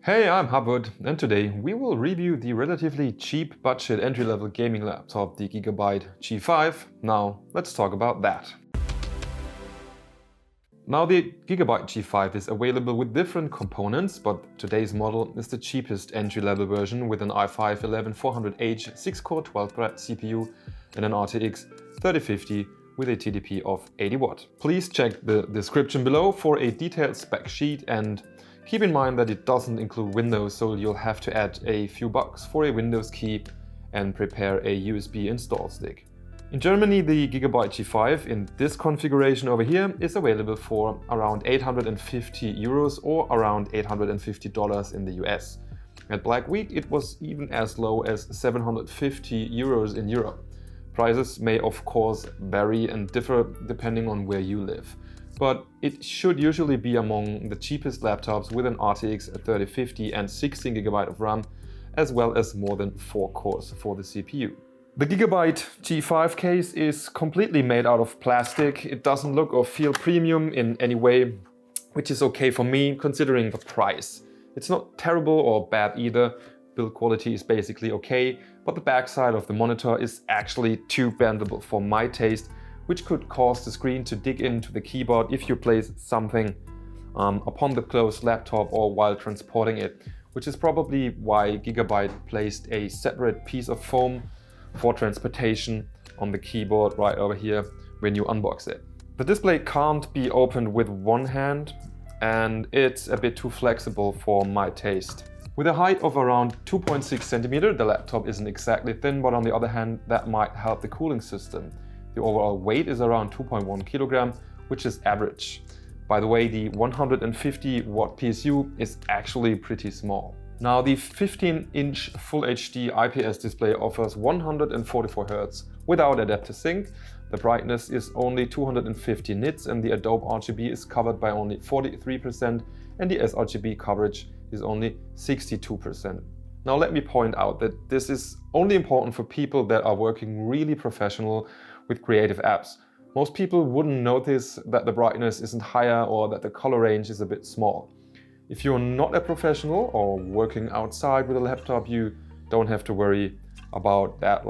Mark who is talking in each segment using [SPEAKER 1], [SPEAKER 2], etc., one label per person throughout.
[SPEAKER 1] Hey, I'm Hubwood, and today we will review the relatively cheap budget entry-level gaming laptop, the Gigabyte G5. Now, let's talk about that. Now, the Gigabyte G5 is available with different components, but today's model is the cheapest entry-level version with an i5-11400H 6-core 12-thread CPU and an RTX 3050 with a TDP of 80 watt. Please check the description below for a detailed spec sheet, and keep in mind that it doesn't include Windows, so you'll have to add a few bucks for a Windows key and prepare a USB install stick. In Germany, the Gigabyte G5 in this configuration over here is available for around 850 euros or around $850 in the US. At Black Week, it was even as low as 750 euros in Europe. Prices may of course vary and differ depending on where you live, but it should usually be among the cheapest laptops with an RTX 3050 and 16GB of RAM, as well as more than 4 cores for the CPU. The Gigabyte G5 case is completely made out of plastic. It doesn't look or feel premium in any way, which is okay for me considering the price. It's not terrible or bad either. Build quality is basically okay, but the backside of the monitor is actually too bendable for my taste, which could cause the screen to dig into the keyboard if you place something upon the closed laptop or while transporting it, which is probably why Gigabyte placed a separate piece of foam for transportation on the keyboard right over here when you unbox it. The display can't be opened with one hand, and it's a bit too flexible for my taste. With a height of around 2.6 cm, the laptop isn't exactly thin, but on the other hand, that might help the cooling system. The overall weight is around 2.1 kg, which is average. By the way, the 150 watt PSU is actually pretty small. Now, the 15-inch Full HD IPS display offers 144 Hz without adaptive sync. The brightness is only 250 nits and the Adobe RGB is covered by only 43% and the sRGB coverage is only 62%. Now let me point out that this is only important for people that are working really professional with creative apps. Most people wouldn't notice that the brightness isn't higher or that the color range is a bit small. If you're not a professional or working outside with a laptop, you don't have to worry about that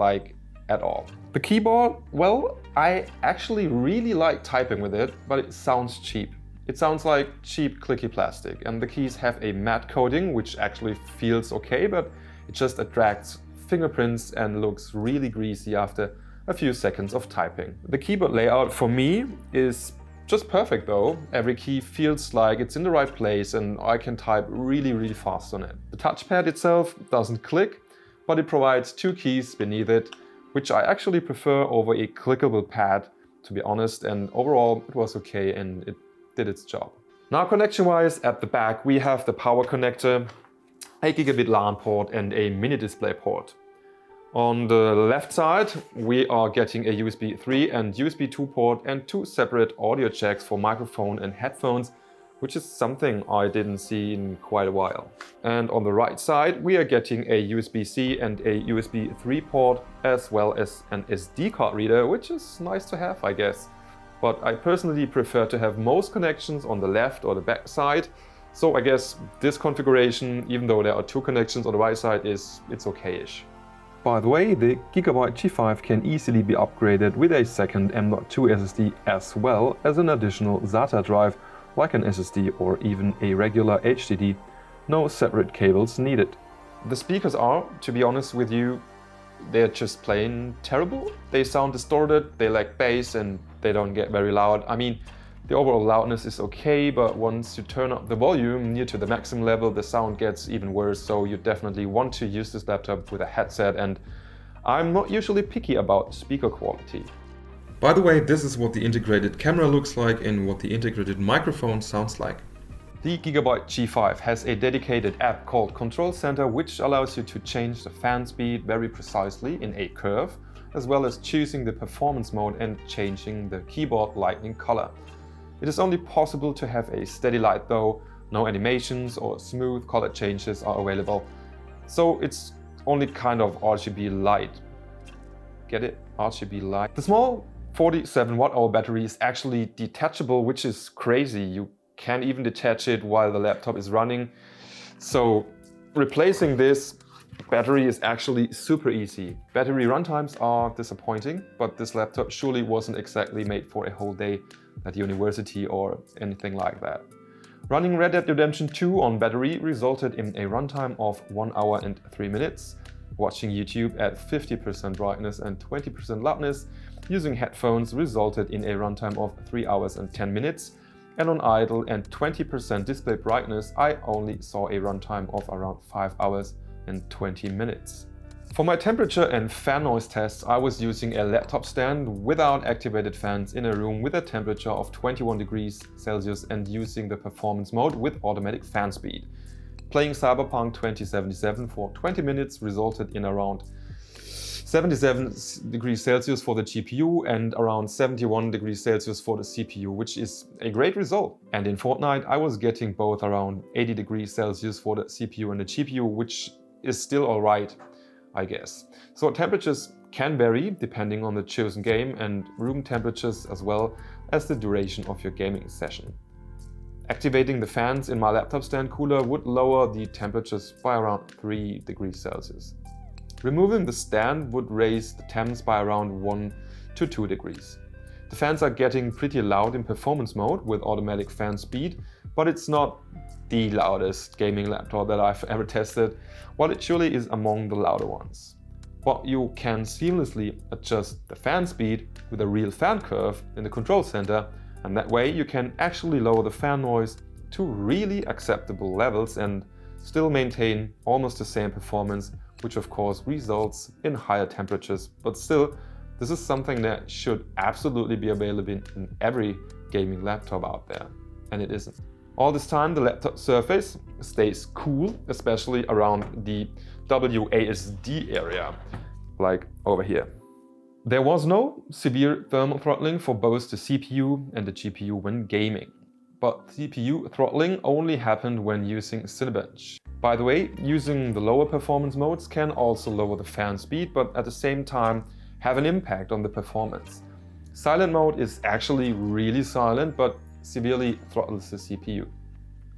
[SPEAKER 1] at all. The keyboard, well, I actually really like typing with it, but it sounds cheap. It sounds like cheap clicky plastic, and the keys have a matte coating which actually feels okay, but it just attracts fingerprints and looks really greasy after a few seconds of typing. The keyboard layout for me is just perfect though. Every key feels like it's in the right place and I can type really fast on it. The touchpad itself doesn't click, but it provides 2 keys beneath it, which I actually prefer over a clickable pad, to be honest, and overall it was okay and it did its job. Now, connection-wise, at the back we have the power connector, a gigabit LAN port and a mini display port. On the left side we are getting a USB 3 and USB 2 port and 2 separate audio jacks for microphone and headphones, which is something I didn't see in quite a while. And on the right side we are getting a USB-C and a USB 3 port, as well as an SD card reader, which is nice to have, I guess. But I personally prefer to have most connections on the left or the back side. So I guess this configuration, even though there are 2 connections on the right side, it's okay-ish. By the way, the Gigabyte G5 can easily be upgraded with a second M.2 SSD as well as an additional SATA drive like an SSD or even a regular HDD. No separate cables needed. The speakers are, to be honest with you, they're just plain terrible. They sound distorted, they lack bass and they don't get very loud. I mean, the overall loudness is okay, but once you turn up the volume near to the maximum level, the sound gets even worse, so you definitely want to use this laptop with a headset, and I'm not usually picky about speaker quality. By the way, this is what the integrated camera looks like and what the integrated microphone sounds like. The Gigabyte G5 has a dedicated app called Control Center, which allows you to change the fan speed very precisely in a curve, as well as choosing the performance mode and changing the keyboard lighting color. It is only possible to have a steady light though. No animations or smooth color changes are available. So it's only kind of RGB light. Get it? RGB light. The small 47 watt-hour battery is actually detachable, which is crazy. You can't even detach it while the laptop is running. So replacing this battery is actually super easy. Battery runtimes are disappointing, but this laptop surely wasn't exactly made for a whole day at university or anything like that. Running Red Dead Redemption 2 on battery resulted in a runtime of 1 hour and 3 minutes. Watching YouTube at 50% brightness and 20% loudness using headphones resulted in a runtime of 3 hours and 10 minutes. And on idle and 20% display brightness, I only saw a runtime of around 5 hours and 20 minutes. For my temperature and fan noise tests, I was using a laptop stand without activated fans in a room with a temperature of 21 degrees Celsius and using the performance mode with automatic fan speed. Playing Cyberpunk 2077 for 20 minutes resulted in around 77 degrees Celsius for the GPU and around 71 degrees Celsius for the CPU, which is a great result. And in Fortnite, I was getting both around 80 degrees Celsius for the CPU and the GPU, which is still alright, I guess. So temperatures can vary depending on the chosen game and room temperatures as well as the duration of your gaming session. Activating the fans in my laptop stand cooler would lower the temperatures by around 3 degrees Celsius. Removing the stand would raise the temps by around 1 to 2 degrees. The fans are getting pretty loud in performance mode with automatic fan speed, but it's not the loudest gaming laptop that I've ever tested, while it surely is among the louder ones. But you can seamlessly adjust the fan speed with a real fan curve in the control center, and that way you can actually lower the fan noise to really acceptable levels and still maintain almost the same performance, which of course results in higher temperatures. But still, this is something that should absolutely be available in every gaming laptop out there, and it isn't. All this time the laptop surface stays cool, especially around the WASD area, like over here. There was no severe thermal throttling for both the CPU and the GPU when gaming, but CPU throttling only happened when using Cinebench. By the way, using the lower performance modes can also lower the fan speed, but at the same time have an impact on the performance. Silent mode is actually really silent, but severely throttles the CPU.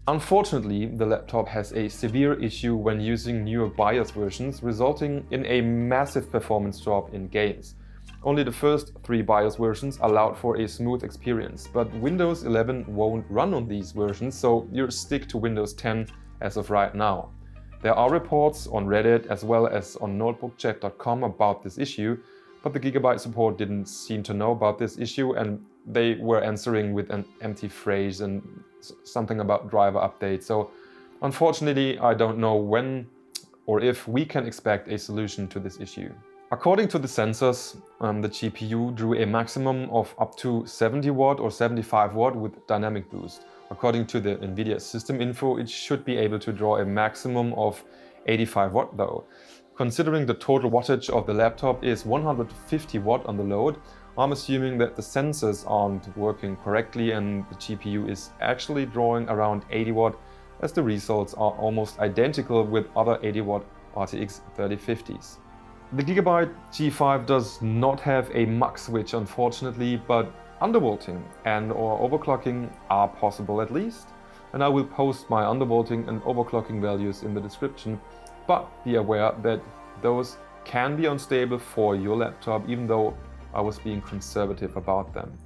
[SPEAKER 1] Unfortunately, the laptop has a severe issue when using newer BIOS versions, resulting in a massive performance drop in games. Only the first 3 BIOS versions allowed for a smooth experience, but Windows 11 won't run on these versions, so you stick to Windows 10 as of right now. There are reports on Reddit as well as on notebookchat.com about this issue, but the Gigabyte support didn't seem to know about this issue and they were answering with an empty phrase and something about driver update. So unfortunately, I don't know when or if we can expect a solution to this issue. According to the sensors, the GPU drew a maximum of up to 70 watt or 75 watt with dynamic boost. According to the Nvidia system info, it should be able to draw a maximum of 85 watt though. Considering the total wattage of the laptop is 150 watt on the load, I'm assuming that the sensors aren't working correctly and the GPU is actually drawing around 80 watt, as the results are almost identical with other 80 watt RTX 3050s. The Gigabyte G5 does not have a mux switch unfortunately, but undervolting and/or overclocking are possible at least, and I will post my undervolting and overclocking values in the description, but be aware that those can be unstable for your laptop, even though I was being conservative about them.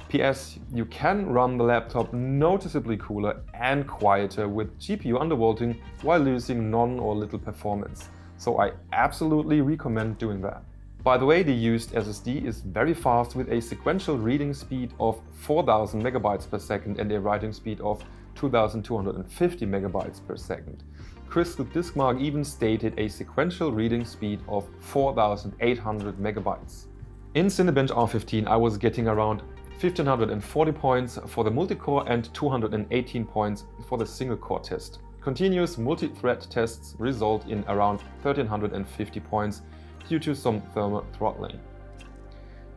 [SPEAKER 1] PS, you can run the laptop noticeably cooler and quieter with GPU undervolting while losing none or little performance, so I absolutely recommend doing that. By the way, the used SSD is very fast with a sequential reading speed of 4000 megabytes per second and a writing speed of 2250 megabytes per second. Crystal Diskmark even stated a sequential reading speed of 4800 megabytes. In Cinebench R15 I was getting around 1540 points for the multi-core and 218 points for the single-core test. Continuous multi-thread tests result in around 1350 points due to some thermal throttling.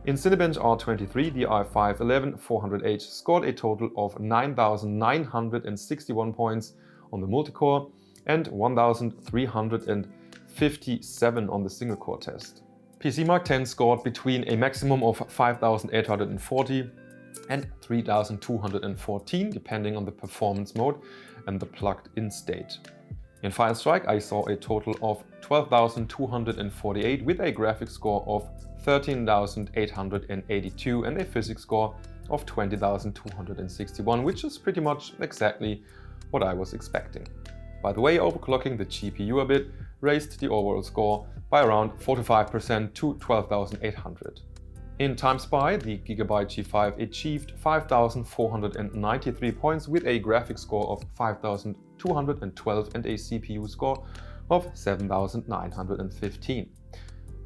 [SPEAKER 1] In Cinebench R23, the i5-11400H scored a total of 9961 points on the multi-core and 1357 on the single-core test. PC Mark 10 scored between a maximum of 5840 and 3214 depending on the performance mode and the plugged-in state. In Firestrike, I saw a total of 12,248 with a graphics score of 13,882 and a physics score of 20,261, which is pretty much exactly what I was expecting. By the way, overclocking the GPU a bit raised the overall score by around 45% to 12,800. In TimeSpy, the Gigabyte G5 achieved 5,493 points with a graphics score of 5,212 and a CPU score of 7,915.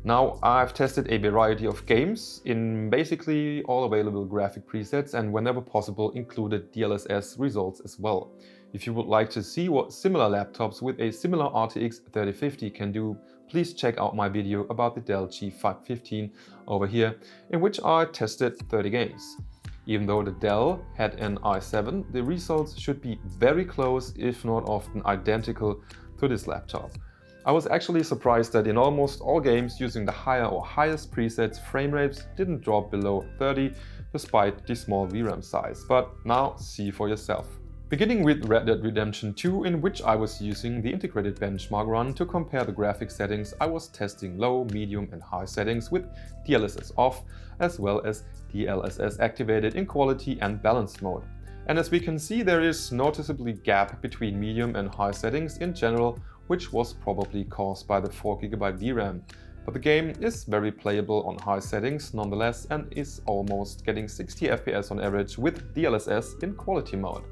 [SPEAKER 1] Now, I've tested a variety of games in basically all available graphic presets and whenever possible included DLSS results as well. If you would like to see what similar laptops with a similar RTX 3050 can do, please check out my video about the Dell G515 over here, in which I tested 30 games. Even though the Dell had an i7, the results should be very close, if not often identical, to this laptop. I was actually surprised that in almost all games using the higher or highest presets, frame rates didn't drop below 30 despite the small VRAM size, but now see for yourself. Beginning with Red Dead Redemption 2, in which I was using the integrated benchmark run to compare the graphic settings, I was testing low, medium and high settings with DLSS off as well as DLSS activated in quality and balanced mode. And as we can see, there is noticeably gap between medium and high settings in general, which was probably caused by the 4GB VRAM. But the game is very playable on high settings nonetheless and is almost getting 60 FPS on average with DLSS in quality mode.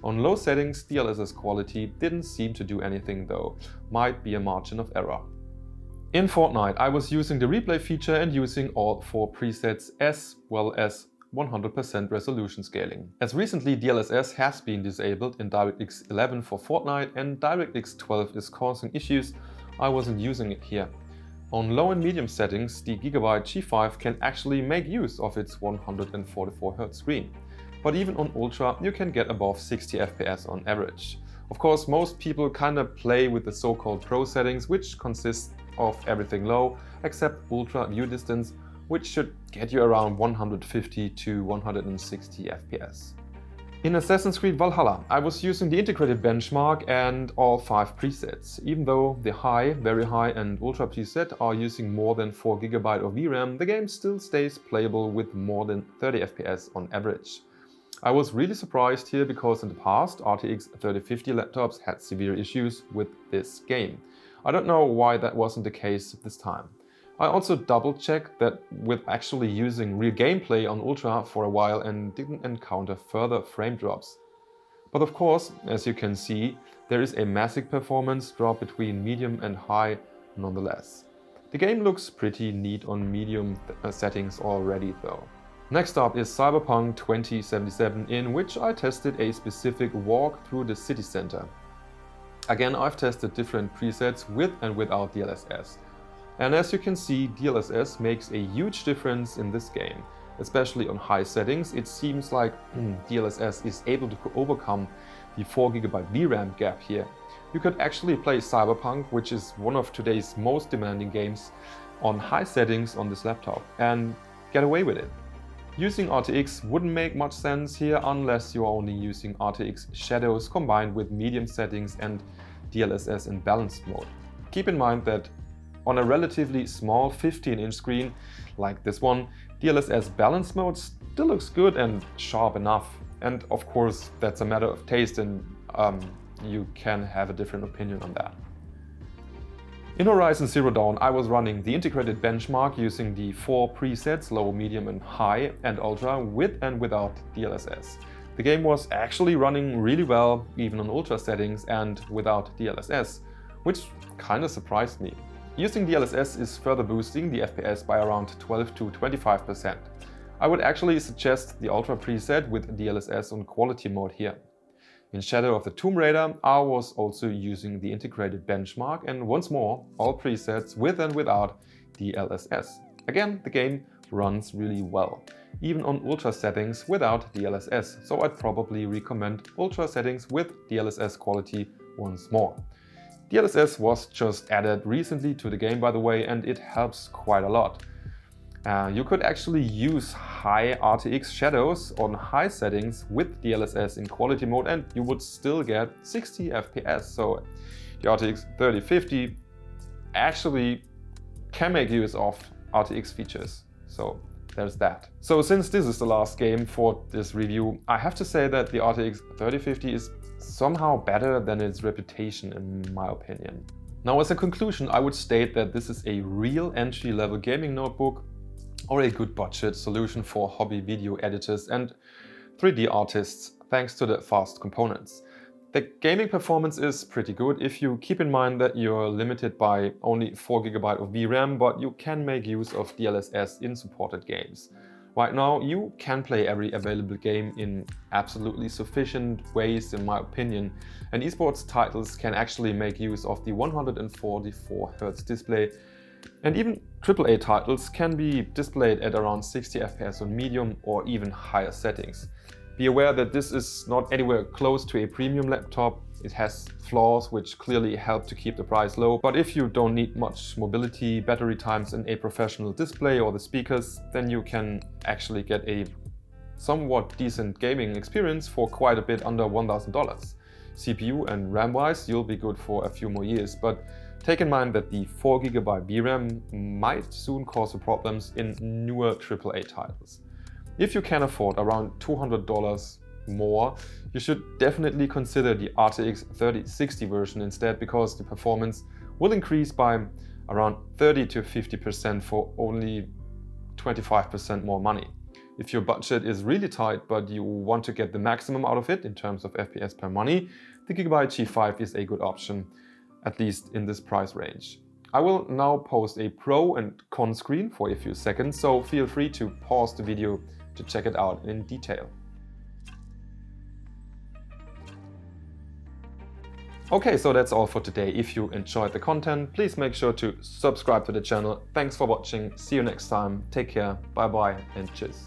[SPEAKER 1] On low settings, DLSS quality didn't seem to do anything though, might be a margin of error. In Fortnite, I was using the replay feature and using all 4 presets as well as 100% resolution scaling. As recently DLSS has been disabled in DirectX 11 for Fortnite and DirectX 12 is causing issues, I wasn't using it here. On low and medium settings, the Gigabyte G5 can actually make use of its 144Hz screen. But even on Ultra, you can get above 60 FPS on average. Of course, most people kinda play with the so-called Pro settings, which consist of everything low except Ultra view distance, which should get you around 150 to 160 FPS. In Assassin's Creed Valhalla, I was using the integrated benchmark and all 5 presets. Even though the high, very high and ultra preset are using more than 4GB of VRAM, the game still stays playable with more than 30 FPS on average. I was really surprised here because in the past RTX 3050 laptops had severe issues with this game. I don't know why that wasn't the case this time. I also double-checked that with actually using real gameplay on Ultra for a while and didn't encounter further frame drops. But of course, as you can see, there is a massive performance drop between medium and high nonetheless. The game looks pretty neat on medium settings already though. Next up is Cyberpunk 2077, in which I tested a specific walk through the city center. Again, I've tested different presets with and without DLSS. And as you can see, DLSS makes a huge difference in this game. Especially on high settings, it seems like DLSS is able to overcome the 4GB VRAM gap here. You could actually play Cyberpunk, which is one of today's most demanding games, on high settings on this laptop and get away with it. Using RTX wouldn't make much sense here unless you're only using RTX shadows combined with medium settings and DLSS in balanced mode. Keep in mind that on a relatively small 15-inch screen like this one, DLSS balanced mode still looks good and sharp enough. And of course, that's a matter of taste and you can have a different opinion on that. In Horizon Zero Dawn, I was running the integrated benchmark using the 4 presets, low, medium and high and ultra with and without DLSS. The game was actually running really well, even on ultra settings and without DLSS, which kinda surprised me. Using DLSS is further boosting the FPS by around 12 to 25%. I would actually suggest the Ultra preset with DLSS on quality mode here. In Shadow of the Tomb Raider, I was also using the integrated benchmark and once more, all presets with and without DLSS. Again, the game runs really well, even on Ultra settings without DLSS, so I'd probably recommend Ultra settings with DLSS quality once more. DLSS was just added recently to the game, by the way, and it helps quite a lot. You could actually use high RTX shadows on high settings with DLSS in quality mode and you would still get 60 FPS, so the RTX 3050 actually can make use of RTX features. So there's that. So since this is the last game for this review, I have to say that the RTX 3050 is somehow better than its reputation in my opinion. Now as a conclusion, I would state that this is a real entry-level gaming notebook or a good budget solution for hobby video editors and 3D artists thanks to the fast components. The gaming performance is pretty good if you keep in mind that you're limited by only 4 GB of VRAM, but you can make use of DLSS in supported games. Right now you can play every available game in absolutely sufficient ways in my opinion, and esports titles can actually make use of the 144Hz display, and even AAA titles can be displayed at around 60 FPS on medium or even higher settings. Be aware that this is not anywhere close to a premium laptop. It has flaws which clearly help to keep the price low, but if you don't need much mobility, battery times and a professional display or the speakers, then you can actually get a somewhat decent gaming experience for quite a bit under $1,000. CPU and RAM wise, you'll be good for a few more years, but take in mind that the 4 GB VRAM might soon cause problems in newer AAA titles. If you can afford around $200 more, you should definitely consider the RTX 3060 version instead, because the performance will increase by around 30 to 50% for only 25% more money. If your budget is really tight but you want to get the maximum out of it in terms of FPS per money, the Gigabyte G5 is a good option, at least in this price range. I will now post a pro and con screen for a few seconds, so feel free to pause the video to check it out in detail. Okay, so that's all for today. If you enjoyed the content, please make sure to subscribe to the channel. Thanks for watching. See you next time. Take care. Bye bye and cheers.